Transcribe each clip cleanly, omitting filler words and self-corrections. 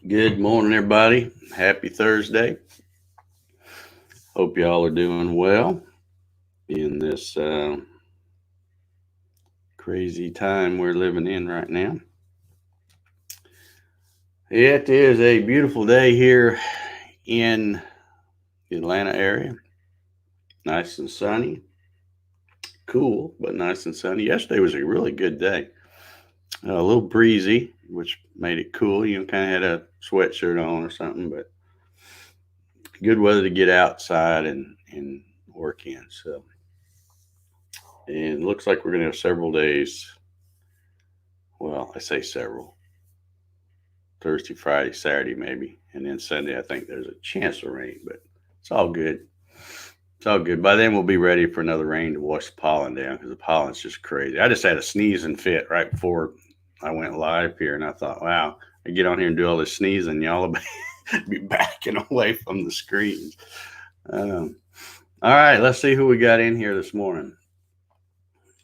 Good morning, everybody. Happy Thursday. Hope y'all are doing well in this crazy time we're living in right now. It is a beautiful day here in the Atlanta area. Nice and sunny, cool, but nice and sunny. Yesterday was a really good day. A little breezy, which made it cool. Kind of had a sweatshirt on or something, but good weather to get outside and work in. So, and it looks like we're going to have several days. Well, I say several. Thursday, Friday, Saturday, maybe. And then Sunday, I think there's a chance of rain, but it's all good. It's all good. By then, we'll be ready for another rain to wash the pollen down because the pollen's just crazy. I just had a sneezing fit right before I went live here, and I thought, wow, I get on here and do all this sneezing, y'all will be backing away from the screens. All right, let's see who we got in here this morning.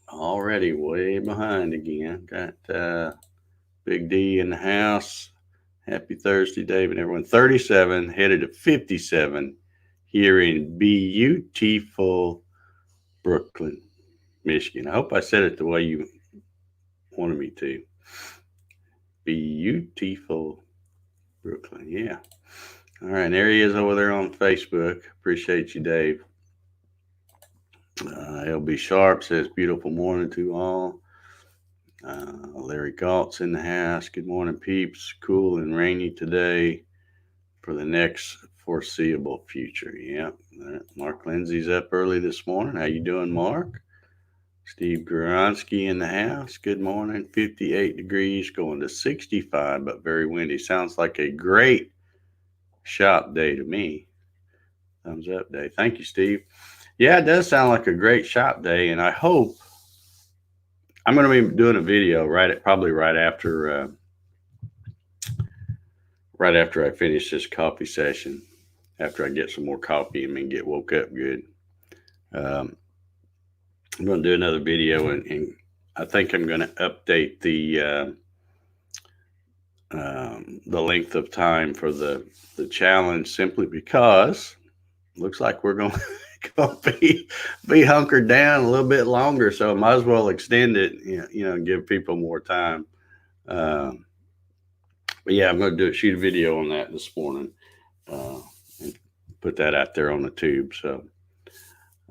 Already way behind again. Got Big D in the house. Happy Thursday, David. Everyone, 37 headed to 57 here in beautiful Brooklyn, Michigan. I hope I said it the way you wanted me to. Beautiful Brooklyn, yeah. All right, there he is over there on Facebook. Appreciate you, Dave. LB Sharp says, beautiful morning to all. Larry Galt's in the house. Good morning, peeps. Cool and rainy today for the next foreseeable future. Yeah. Mark Lindsay's up early this morning. How you doing, Mark? Steve Goronsky in the house. Good morning. 58 degrees going to 65, but very windy. Sounds like a great shop day to me. Thumbs up day. Thank you, Steve. Yeah, it does sound like a great shop day, and I hope I'm going to be doing a video probably right after I finish this coffee session. After I get some more coffee and get woke up good, I'm going to do another video, and I think I'm going to update the length of time for the challenge simply because it looks like we're going to be hunkered down a little bit longer, so I might as well extend it, and give people more time. But yeah, I'm going to shoot a video on that this morning and put that out there on the tube. So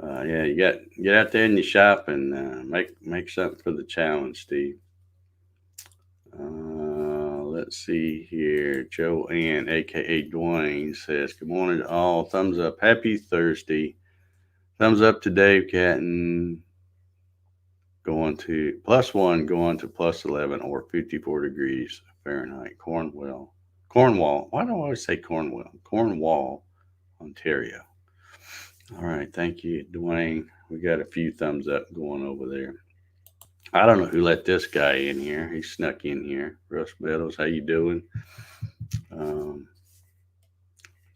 yeah, you get out there and you shop and make something for the challenge, Steve. Let's see here. Joanne, aka Dwayne, says, good morning to all. Thumbs up. Happy Thursday. Thumbs up to Dave Gatton. Going to +1, going to +11 or 54 degrees Fahrenheit. Cornwall. Why do I always say Cornwall? Cornwall, Ontario. All right. Thank you, Dwayne. We got a few thumbs up going over there. I don't know who let this guy in here. He snuck in here. Russ Meadows, how you doing? It's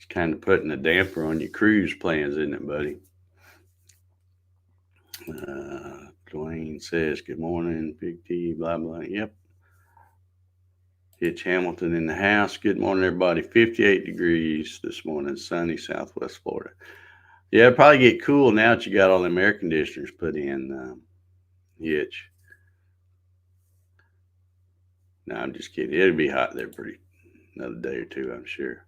kind of putting a damper on your cruise plans, isn't it, buddy? Dwayne says, good morning, Big T, blah, blah. Yep. Hitch Hamilton in the house. Good morning, everybody. 58 degrees this morning, sunny Southwest Florida. Yeah, it'll probably get cool now that you got all the air conditioners put in, Hitch. No, I'm just kidding. It'll be hot there another day or two, I'm sure.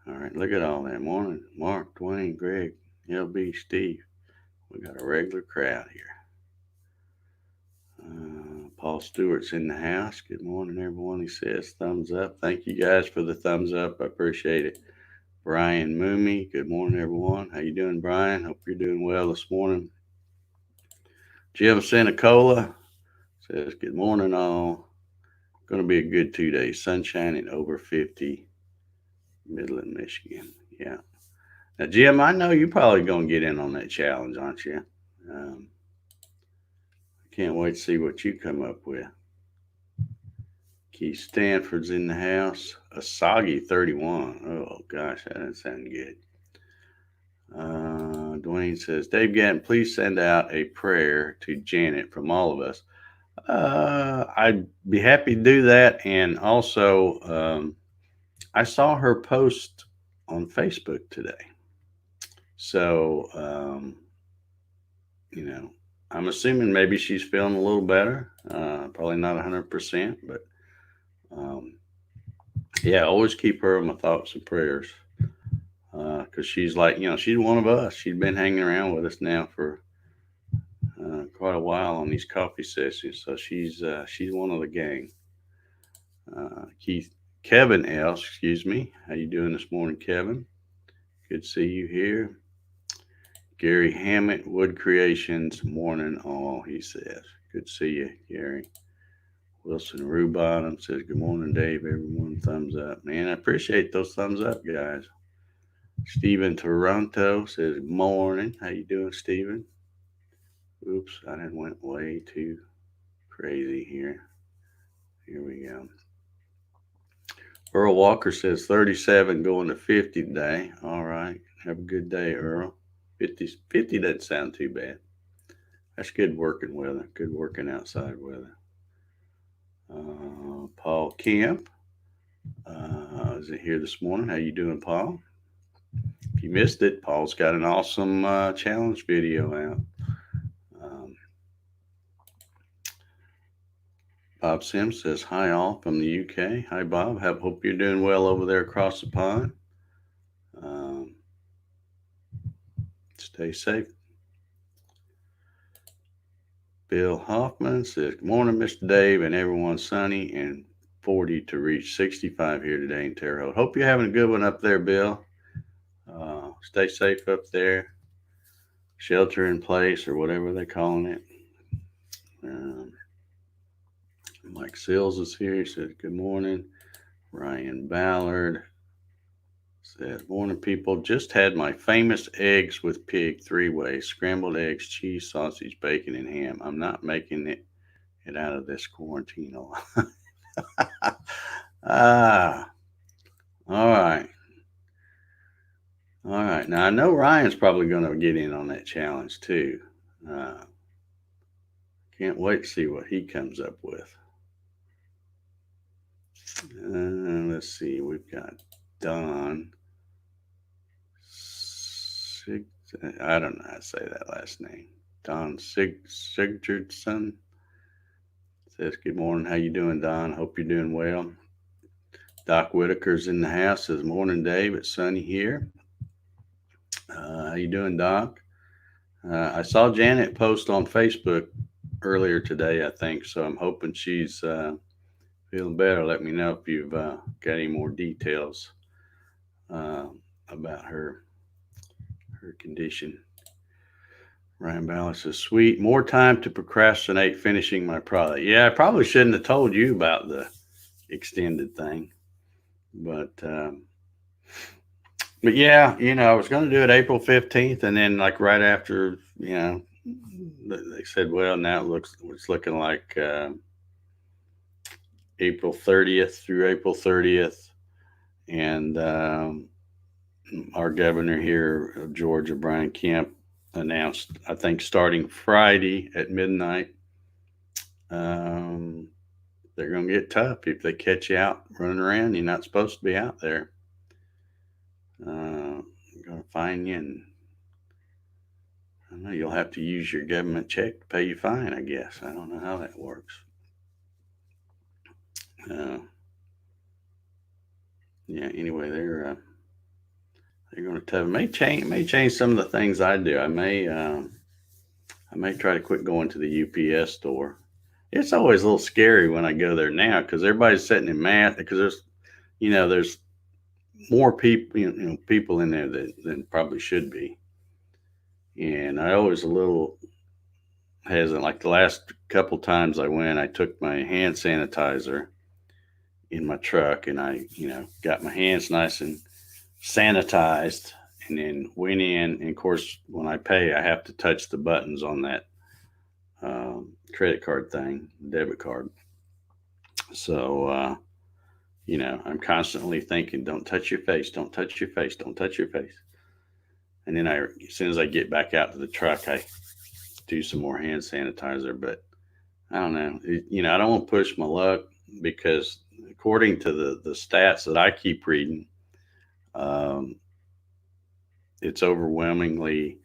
All right, look at all that. Morning, Mark, Dwayne, Greg, LB, Steve. We got a regular crowd here. Paul Stewart's in the house. Good morning, everyone. He says thumbs up. Thank you guys for the thumbs up. I appreciate it. Brian Mooney. Good morning, everyone. How you doing, Brian? Hope you're doing well this morning. Jim Senecola says good morning, all. Going to be a good 2 days. Sunshine and over 50, Midland, Michigan. Yeah. Now, Jim, I know you're probably going to get in on that challenge, aren't you? Can't wait to see what you come up with. Keith Stanford's in the house. A soggy 31. Oh, gosh, that doesn't sound good. Dwayne says, Dave Gatton, please send out a prayer to Janet from all of us. I'd be happy to do that. And also, I saw her post on Facebook today. So, you know, I'm assuming maybe she's feeling a little better. Probably not 100%, but um, yeah, always keep her in my thoughts and prayers. Because she's like, she's one of us. She's been hanging around with us now for quite a while on these coffee sessions. So she's one of the gang. Keith, Kevin else, excuse me. How you doing this morning, Kevin? Good to see you here. Gary Hammett, Wood Creations, morning all, he says. Good to see you, Gary. Wilson Rubottom says, good morning, Dave. Everyone, thumbs up. Man, I appreciate those thumbs up, guys. Stephen Toronto says, morning. How you doing, Stephen? Oops, I done went way too crazy here. Here we go. Earl Walker says 37 going to 50 today. All right. Have a good day, Earl. 50 doesn't sound too bad. That's good working weather. Good working outside weather. Paul Kemp is here this morning. How you doing, Paul? If you missed it, Paul's got an awesome challenge video out. Bob Sims says, hi all from the UK. Hi, Bob. Hope you're doing well over there across the pond. Stay safe. Bill Hoffman says, good morning, Mr. Dave, and everyone. Sunny and 40 to reach 65 here today in Terre Haute. Hope you're having a good one up there, Bill. Stay safe up there. Shelter in place, or whatever they're calling it. Mike Sills is here. He says, good morning. Ryan Ballard says, morning, people. Just had my famous eggs with pig 3-way, scrambled eggs, cheese, sausage, bacon, and ham. I'm not making it out of this quarantine alive. All right. All right. Now, I know Ryan's probably going to get in on that challenge, too. Can't wait to see what he comes up with. Let's see. We've got Don. I don't know how to say that last name. Don Sigurdsson says, good morning. How you doing, Don? Hope you're doing well. Doc Whitaker's in the house. Says, morning, Dave. It's sunny here. How you doing, Doc? I saw Janet post on Facebook earlier today, I think, so I'm hoping she's feeling better. Let me know if you've got any more details about her condition. Ryan Ballas says, sweet. More time to procrastinate finishing my product. Yeah, I probably shouldn't have told you about the extended thing. But yeah, I was going to do it April 15th. And then like right after, they said, well, now it's looking like April 30th through April 30th. And our governor here of Georgia, Brian Kemp, announced, I think, starting Friday at midnight, they're going to get tough. If they catch you out running around, you're not supposed to be out there. They're going to fine you, and I don't know, you'll have to use your government check to pay your fine, I guess. I don't know how that works. Yeah, anyway, they're going to tough. May change some of the things I do. I may try to quit going to the UPS store. It's always a little scary when I go there now because everybody's sitting in math. Because there's more people, people in there than probably should be. And I always a little hesitant. Like the last couple times I went, I took my hand sanitizer in my truck, and I, got my hands nice and sanitized, and then went in. And of course, when I pay, I have to touch the buttons on that credit card thing, debit card. So, I'm constantly thinking, don't touch your face, don't touch your face, don't touch your face. And then as soon as I get back out to the truck, I do some more hand sanitizer. But I don't know, I don't want to push my luck because according to the stats that I keep reading, um, it's overwhelmingly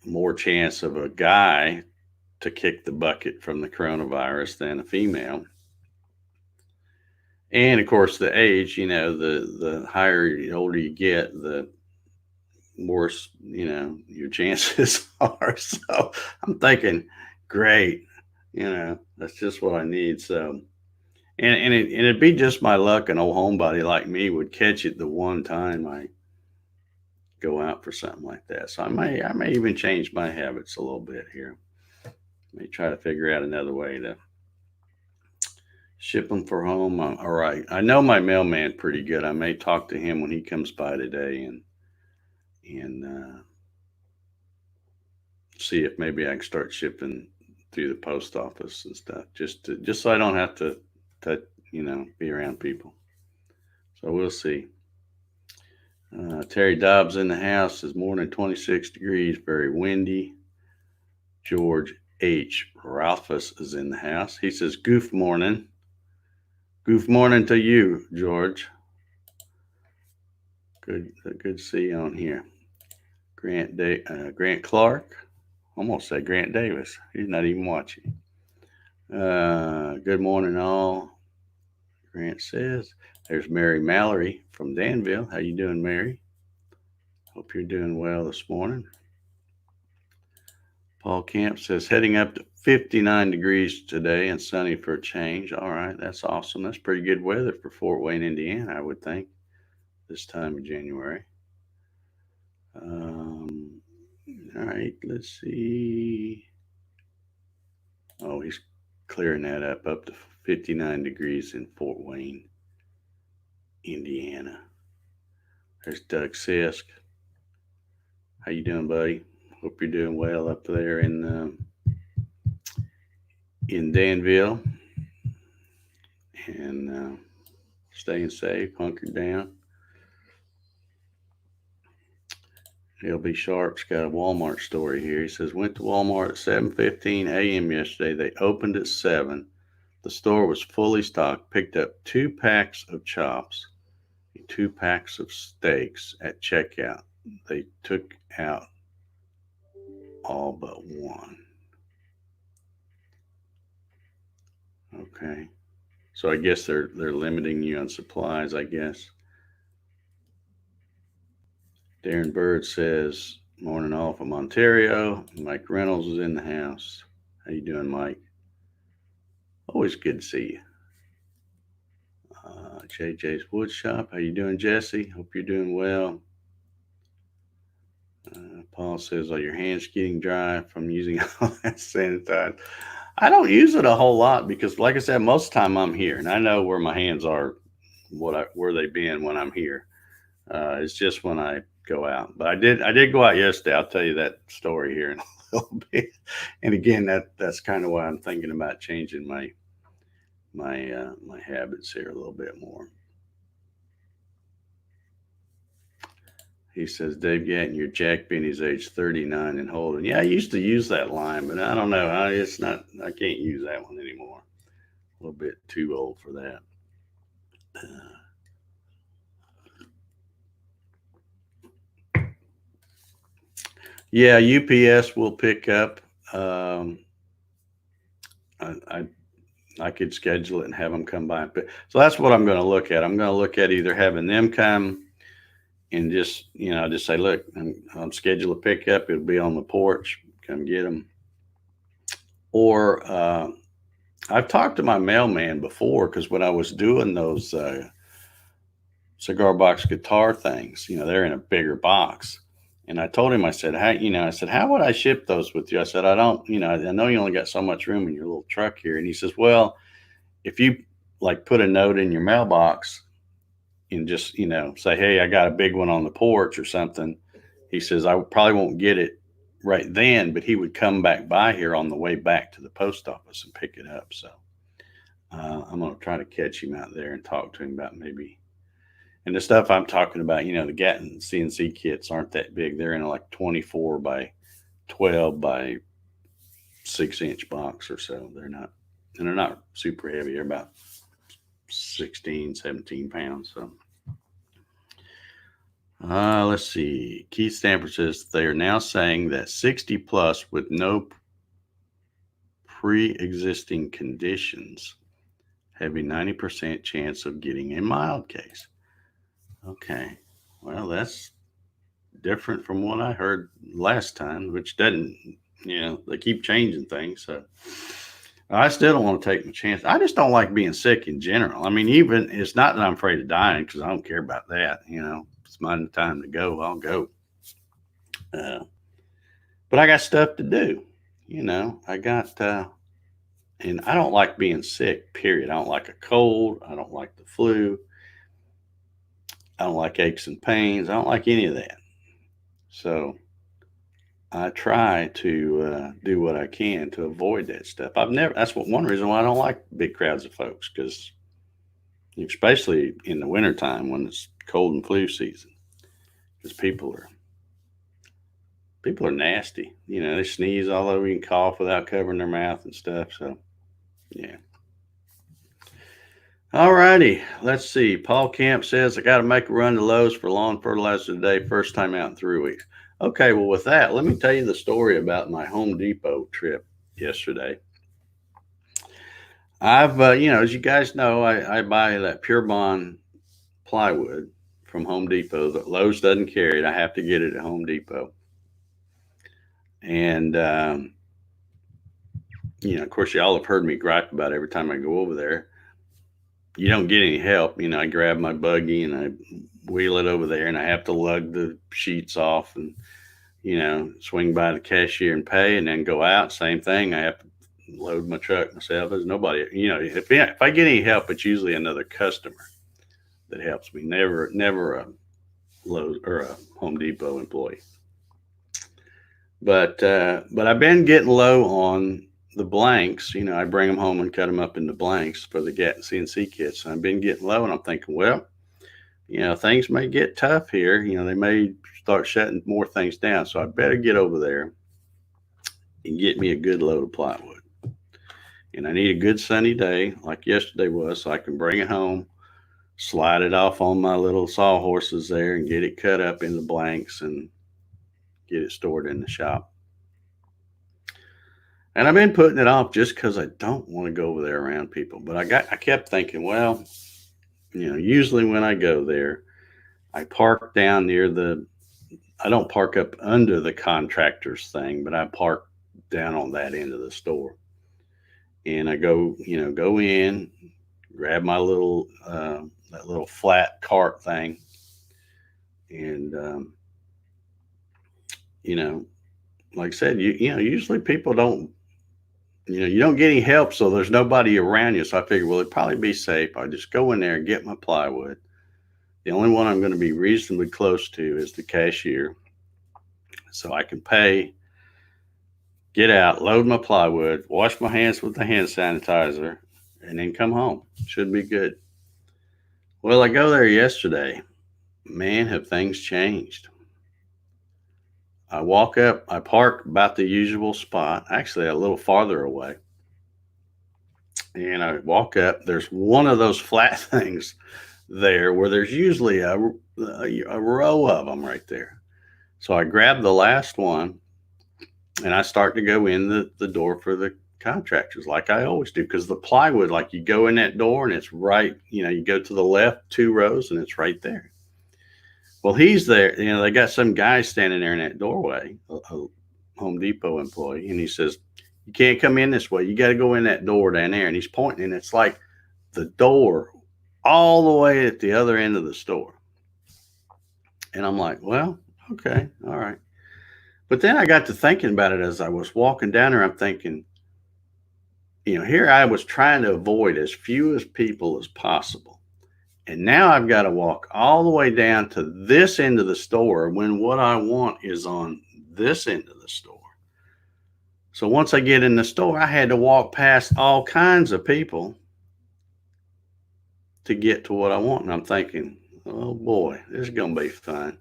more chance of a guy to kick the bucket from the coronavirus than a female. And of course, the age, the higher, the older you get, the worse, your chances are. So I'm thinking, great, that's just what I need. So, and it'd be just my luck an old homebody like me would catch it the one time I go out for something like that. So I may even change my habits a little bit here. May try to figure out another way to ship them for home. All right. I know my mailman pretty good. I may talk to him when he comes by today and see if maybe I can start shipping through the post office and stuff, just so I don't have to be around people. So we'll see. Terry Dobbs in the house is more than 26 degrees, very windy. George H. Ralphus is in the house. He says, "Goof morning." Goof morning to you, George. Good to see you on here. Grant Clark. Almost said Grant Davis. He's not even watching. Good morning, all. Grant says. There's Mary Mallory from Danville. How you doing, Mary? Hope you're doing well this morning. Paul Camp says heading up to 59 degrees today and sunny for a change. All right, that's awesome. That's pretty good weather for Fort Wayne, Indiana, I would think, this time of January. All right, let's see. Oh, he's clearing that up to 59 degrees in Fort Wayne, Indiana. There's Doug Sisk. How you doing, buddy? Hope you're doing well up there in Danville, and staying safe, hunkered down. LB Sharp's got a Walmart story here. He says, went to Walmart at 7:15 a.m. yesterday. They opened at 7. The store was fully stocked. Picked up 2 packs of chops, 2 packs of steaks at checkout. They took out all but one. Okay. So I guess they're limiting you on supplies, I guess. Darren Bird says, morning all from Ontario. Mike Reynolds is in the house. How you doing, Mike? Always good to see you. JJ's Wood Shop. How you doing, Jesse? Hope you're doing well. Paul says, are your hands getting dry from using all that sanitizer? I don't use it a whole lot because, like I said, most of the time I'm here, and I know where my hands are, where they've been when I'm here. It's just when I go out. But I did go out yesterday. I'll tell you that story here in a little bit. And again, that's kind of why I'm thinking about changing my habits here a little bit more. He says, Dave Gatton, you're Jack Benny's age 39 and holding. Yeah, I used to use that line, but I don't know. I can't use that one anymore. A little bit too old for that. Yeah, UPS will pick up. I could schedule it and have them come by. So that's what I'm going to look at. I'm going to look at either having them come and just say, look, I'm scheduled a pickup. It'll be on the porch. Come get them. Or I've talked to my mailman before because when I was doing those cigar box guitar things, they're in a bigger box. And I told him, I said, how would I ship those with you? I said, I don't, I know you only got so much room in your little truck here. And he says, well, if you put a note in your mailbox and just, say, hey, I got a big one on the porch or something. He says, I probably won't get it right then, but he would come back by here on the way back to the post office and pick it up. So I'm going to try to catch him out there and talk to him about maybe. And the stuff I'm talking about, the Gatton CNC kits aren't that big. They're in 24 by 12 by 6-inch box or so. They're not super heavy. They're about 16, 17 pounds. So, let's see. Keith Stanford says they are now saying that 60 plus with no pre-existing conditions have a 90% chance of getting a mild case. Okay. Well, that's different from what I heard last time, which doesn't, they keep changing things. So I still don't want to take my chance. I just don't like being sick in general. I mean, even it's not that I'm afraid of dying because I don't care about that. It's my time to go, I'll go. But I got stuff to do. I got, and I don't like being sick, period. I don't like a cold. I don't like the flu. I don't like aches and pains. I don't like any of that. So I try to do what I can to avoid that stuff. That's one reason why I don't like big crowds of folks, because especially in the wintertime when it's cold and flu season, because people are nasty. They sneeze all over you and cough without covering their mouth and stuff. So, yeah. All righty. Let's see. Paul Camp says, I got to make a run to Lowe's for lawn fertilizer today. First time out in 3 weeks. Okay. Well, with that, let me tell you the story about my Home Depot trip yesterday. I've, as you guys know, I buy that Pure Bond plywood from Home Depot that Lowe's doesn't carry it. I have to get it at Home Depot. And, of course, y'all have heard me gripe about it every time I go over there. You don't get any help. I grab my buggy and I wheel it over there and I have to lug the sheets off and, swing by the cashier and pay and then go out. Same thing. I have to load my truck myself. There's nobody, if I get any help, it's usually another customer that helps me. Never a Lowe's or a Home Depot employee. But I've been getting low on the blanks. I bring them home and cut them up into blanks for the Gatton CNC kits. I've been getting low, and I'm thinking, well, things may get tough here. They may start shutting more things down. So I better get over there and get me a good load of plywood. And I need a good sunny day like yesterday was, so I can bring it home, slide it off on my little sawhorses there and get it cut up into blanks and get it stored in the shop. And I've been putting it off just because I don't want to go over there around people. But I kept thinking, well, usually when I go there, I park down near I don't park up under the contractor's thing, but I park down on that end of the store. And I go in, grab my little, that little flat cart thing. And, like I said, usually people don't, you don't get any help, so there's nobody around you. So I figured, well, it'd probably be safe. I'll just go in there and get my plywood. The only one I'm going to be reasonably close to is the cashier. So I can pay, get out, load my plywood, wash my hands with the hand sanitizer, and then come home. Should be good. Well, I go there yesterday. Man, have things changed. I walk up, I park about the usual spot, actually a little farther away. And I walk up, there's one of those flat things there where there's usually a row of them right there. So I grab the last one and I start to go in the door for the contractors like I always do, because the plywood, like you go in that door and it's right, you go to the left 2 rows and it's right there. Well, he's there. They got some guy standing there in that doorway, a Home Depot employee, and he says, you can't come in this way. You got to go in that door down there. And he's pointing, and it's like the door all the way at the other end of the store. And I'm like, well, okay, all right. But then I got to thinking about it as I was walking down there. I'm thinking, here I was trying to avoid as few as people as possible. And now I've got to walk all the way down to this end of the store when what I want is on this end of the store. So once I get in the store, I had to walk past all kinds of people to get to what I want. And I'm thinking, oh boy, this is going to be fun.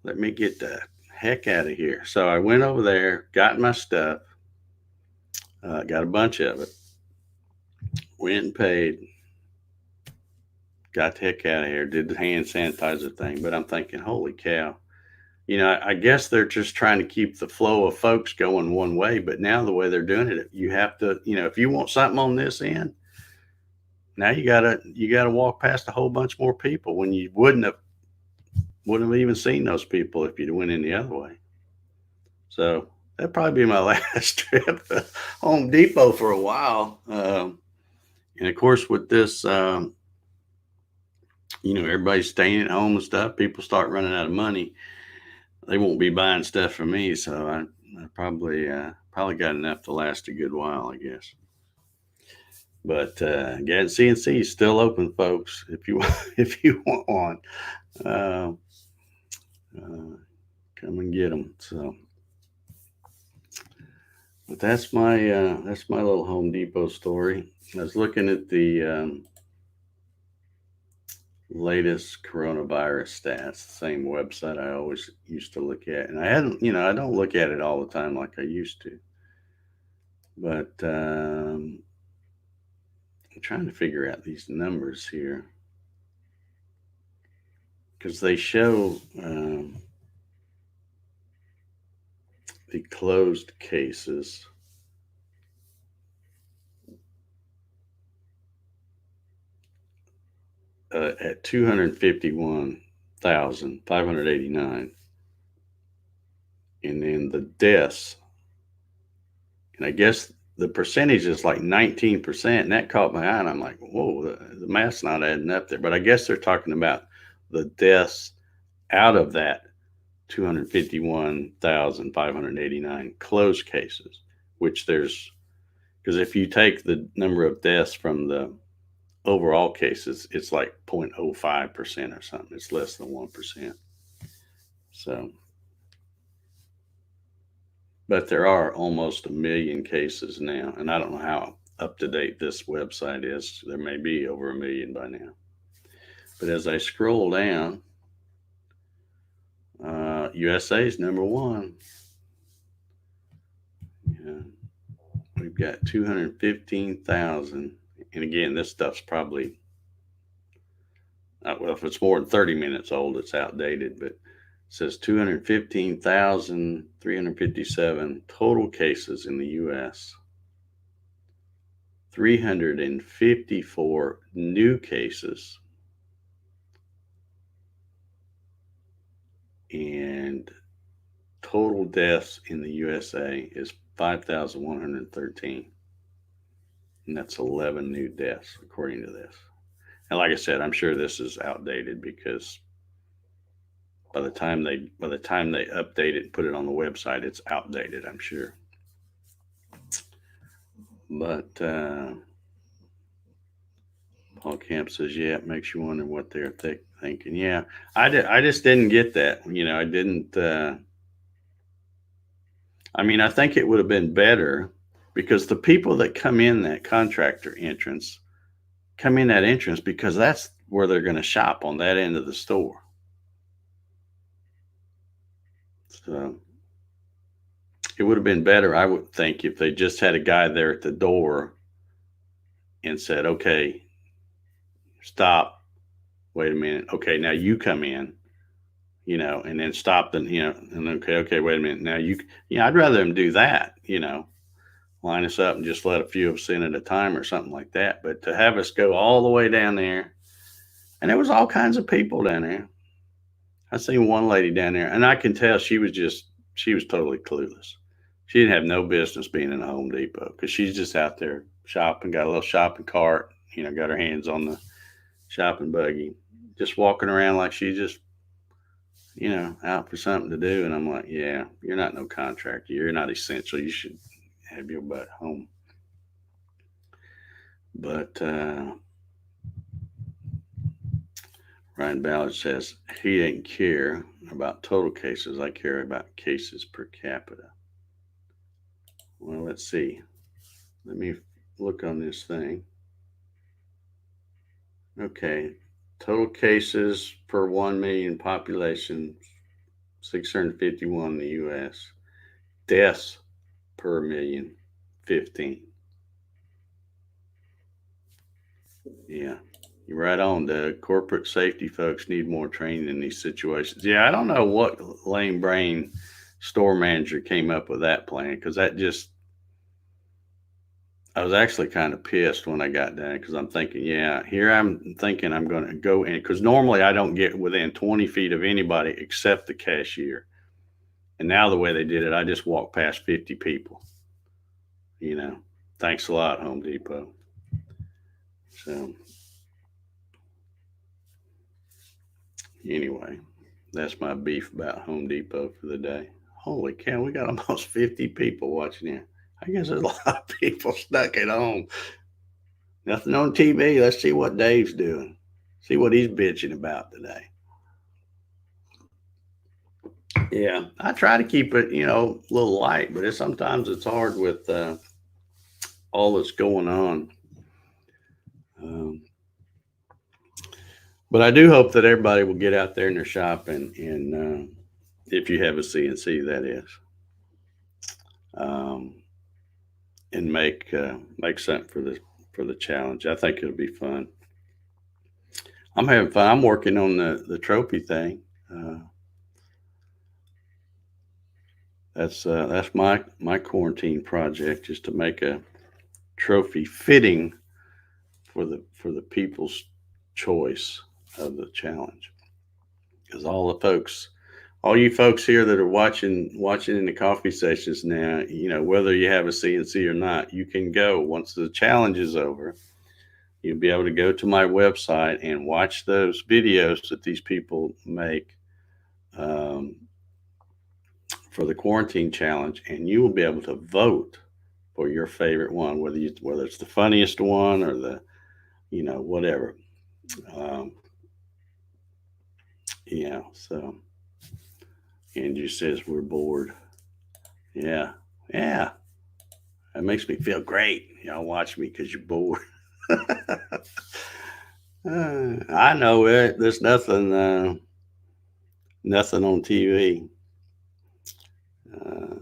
Let me get the heck out of here. So I went over there, got my stuff, got a bunch of it, went and paid. got the heck out of here, did the hand sanitizer thing. But I'm thinking, holy cow. I guess they're just trying to keep the flow of folks going one way, but now the way they're doing it, you have to, if you want something on this end, now you gotta walk past a whole bunch more people when you wouldn't have even seen those people if you went in the other way. So that'd probably be my last trip to Home Depot for a while. And of course, with this, everybody's staying at home and stuff. People start running out of money. They won't be buying stuff from me, so I probably got enough to last a good while, I guess. But Gatton CNC is still open, folks. If you if you want one, uh, uh, come and get them. So, but that's my little Home Depot story. I was looking at the latest coronavirus stats, the same website I always used to look at, and I don't look at it all the time like I used to, but I'm trying to figure out these numbers here because they show the closed cases. At 251,589. And then the deaths, and I guess the percentage is like 19%. And that caught my eye. And I'm like, whoa, the math's not adding up there. But I guess they're talking about the deaths out of that 251,589 closed cases, which because if you take the number of deaths from the overall cases, it's like 0.05% or something. It's less than 1%. So, but there are almost a million cases now. And I don't know how up to date this website is. There may be over a million by now. But as I scroll down, USA is number one. Yeah. We've got 215,000. And again, this stuff's probably, well, if it's more than 30 minutes old, it's outdated, but it says 215,357 total cases in the U.S., 354 new cases, and total deaths in the USA is 5,113. And that's 11 new deaths, according to this. And like I said, I'm sure this is outdated because by the time they update it and put it on the website, it's outdated, I'm sure. But Paul Camp says, yeah, it makes you wonder what they're thinking. Yeah, I just didn't get that. I didn't. I think it would have been better because the people that come in that contractor entrance come in that entrance because that's where they're going to shop on that end of the store. So it would have been better, I would think, if they just had a guy there at the door and said, okay, stop, wait a minute. Okay, now you come in, and then stop and, and okay, wait a minute. Now I'd rather them do that, line us up and just let a few of us in at a time or something like that. But to have us go all the way down there, and there was all kinds of people down there. I seen one lady down there, and I can tell she was totally clueless. She didn't have no business being in a Home Depot because she's just out there shopping, got a little shopping cart, got her hands on the shopping buggy, just walking around like she just, out for something to do. And I'm like, yeah, you're not no contractor. You're not essential. You should have your butt home. But Ryan Ballard says he didn't care about total cases. I care about cases per capita. Well, let's see. Let me look on this thing. Okay. Total cases per 1 million population, 651 in the U.S. Deaths per million, 15. Yeah. You're right on. The corporate safety folks need more training in these situations. Yeah, I don't know what lame brain store manager came up with that plan, because that just, I was actually kind of pissed when I got done, because I'm thinking, yeah, here I'm thinking I'm going to go in, because normally I don't get within 20 feet of anybody except the cashier. And now the way they did it, I just walked past 50 people. You know, thanks a lot, Home Depot. So anyway, that's my beef about Home Depot for the day. Holy cow, we got almost 50 people watching here. I guess there's a lot of people stuck at home. Nothing on TV. Let's see what Dave's doing. See what he's bitching about today. Yeah, I try to keep it, a little light, but sometimes it's hard with all that's going on. Um, but I do hope that everybody will get out there in their shopping, and if you have a CNC, that is, um, and make something for the challenge. I think it'll be fun. I'm having fun. I'm working on the trophy thing. Uh, that's my quarantine project, is to make a trophy fitting for the people's choice of the challenge. Because all you folks here that are watching in the coffee sessions now, whether you have a CNC or not, you can go once the challenge is over. You'll be able to go to my website and watch those videos that these people make um, for the quarantine challenge, and you will be able to vote for your favorite one, whether it's the funniest one or the whatever. Um, yeah. So Andrew says we're bored. Yeah. Yeah. That makes me feel great. Y'all watch me because you're bored. I know it. There's nothing on TV. Uh,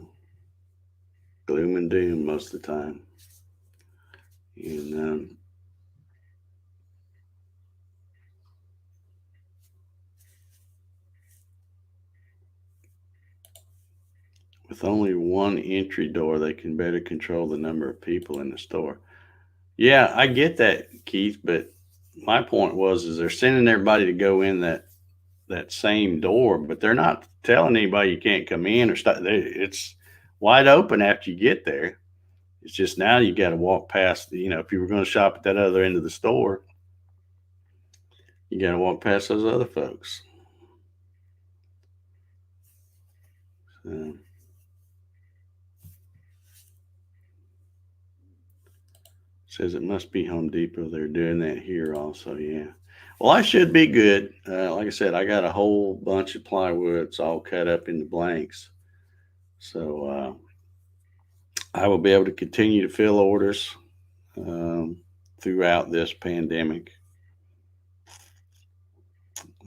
Gloom and doom most of the time. And with only one entry door, they can better control the number of people in the store. Yeah, I get that, Keith, but my point is they're sending everybody to go in that same door, but they're not telling anybody you can't come in or stop. It's wide open after you get there. It's just now you got to walk past. If you were going to shop at that other end of the store, you got to walk past those other folks. So, says it must be Home Depot. They're doing that here also. Yeah. Well, I should be good. Like I said, I got a whole bunch of plywood. It's all cut up into blanks. So I will be able to continue to fill orders throughout this pandemic.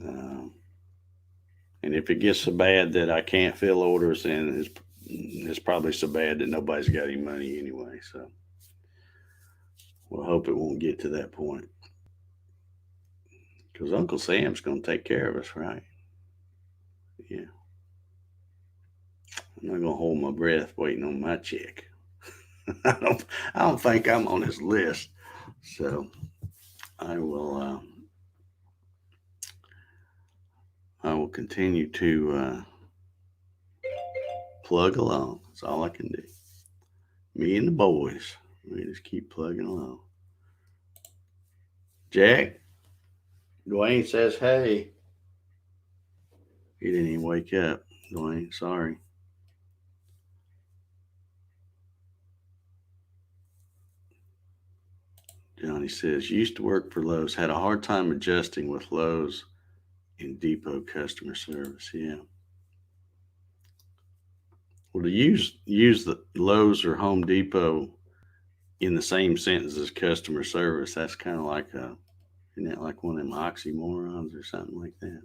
Um, and if it gets so bad that I can't fill orders, then it's probably so bad that nobody's got any money anyway. So we'll hope it won't get to that point. Because Uncle Sam's going to take care of us, right? Yeah. I'm not going to hold my breath waiting on my check. I don't think I'm on his list. So I will continue to plug along. That's all I can do. Me and the boys, we just keep plugging along. Jack, Dwayne says, hey. He didn't even wake up, Dwayne. Sorry. Johnny says, used to work for Lowe's. Had a hard time adjusting with Lowe's and Depot customer service. Yeah. Well, to use the Lowe's or Home Depot in the same sentence as customer service, that's kind of like isn't that like one of them oxymorons or something like that?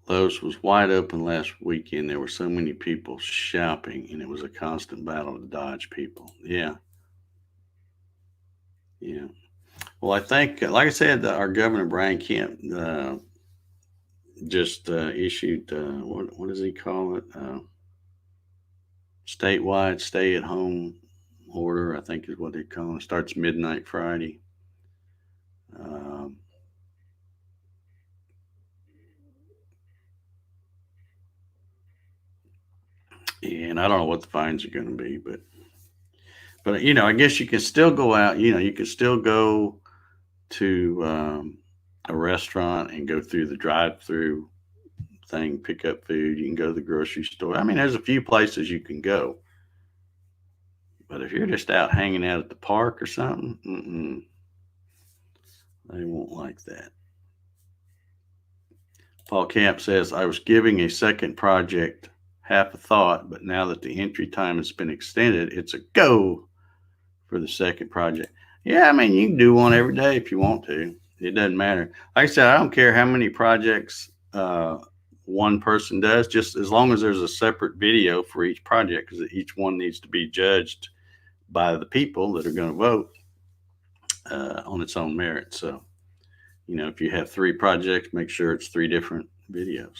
Lowe's was wide open last weekend. There were so many people shopping, and it was a constant battle to dodge people. Yeah, yeah. Well, I think, like I said, our Governor Brian Kemp just issued what does he call it? Statewide stay-at-home order, I think is what they call it. Starts midnight Friday. Um, and I don't know what the fines are going to be, but I guess you can still go out. You can still go to a restaurant and go through the drive-through thing, pick up food. You can go to the grocery store. I mean, there's a few places you can go, but if you're just out hanging out at the park or something, they won't like that. Paul Camp says, I was giving a second project half a thought, but now that the entry time has been extended, it's a go for the second project. Yeah, I mean, you can do one every day if you want to. It doesn't matter. Like I said, I don't care how many projects one person does, just as long as there's a separate video for each project, because each one needs to be judged by the people that are going to vote on its own merit. So, if you have 3 projects, make sure it's 3 different videos.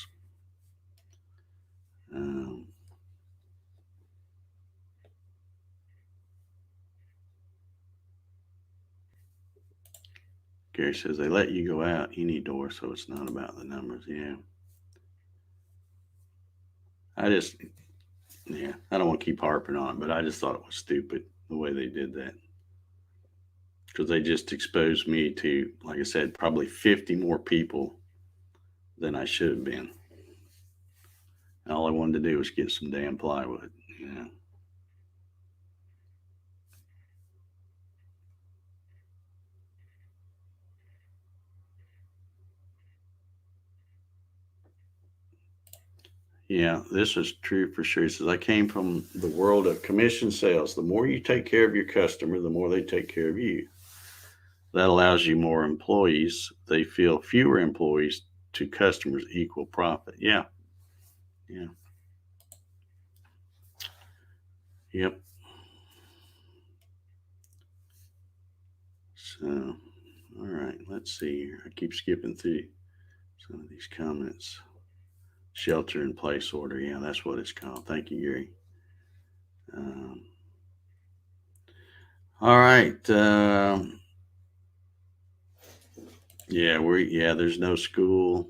Gary says they let you go out any door, so it's not about the numbers. Yeah. I don't want to keep harping on it, but I just thought it was stupid the way they did that. Because they just exposed me to, like I said, probably 50 more people than I should have been. And all I wanted to do was get some damn plywood. Yeah, this is true for sure. He says, I came from the world of commission sales. The more you take care of your customer, the more they take care of you. That allows you more employees. They feel fewer employees to customers equal profit. Yeah. Yeah. Yep. So, all right, let's see here. I keep skipping through some of these comments. Shelter in place order. Yeah, that's what it's called. Thank you, Gary. Um, all right. There's no school.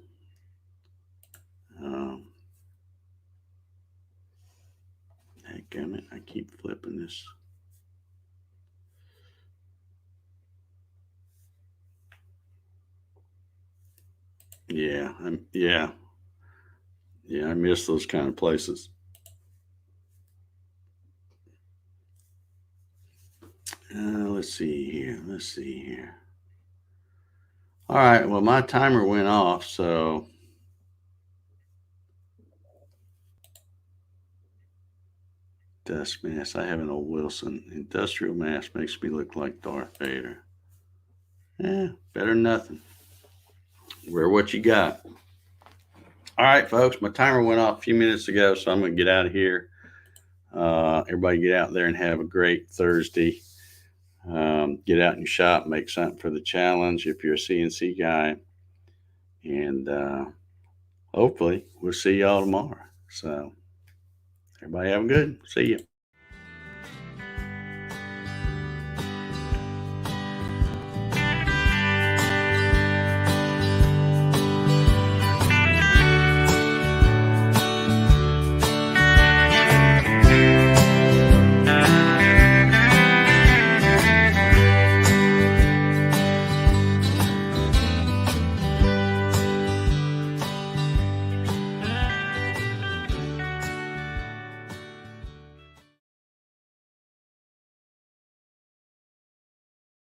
Heckgummit, I keep flipping this. Yeah, I miss those kind of places. Let's see here. All right, well, my timer went off, so dust mask. I have an old Wilson. Industrial mask makes me look like Darth Vader. Yeah, better than nothing. Wear what you got. All right, folks, my timer went off a few minutes ago, so I'm going to get out of here. Everybody get out there and have a great Thursday. Get out and shop, make something for the challenge if you're a CNC guy. And hopefully we'll see y'all tomorrow. So everybody have a good. See you.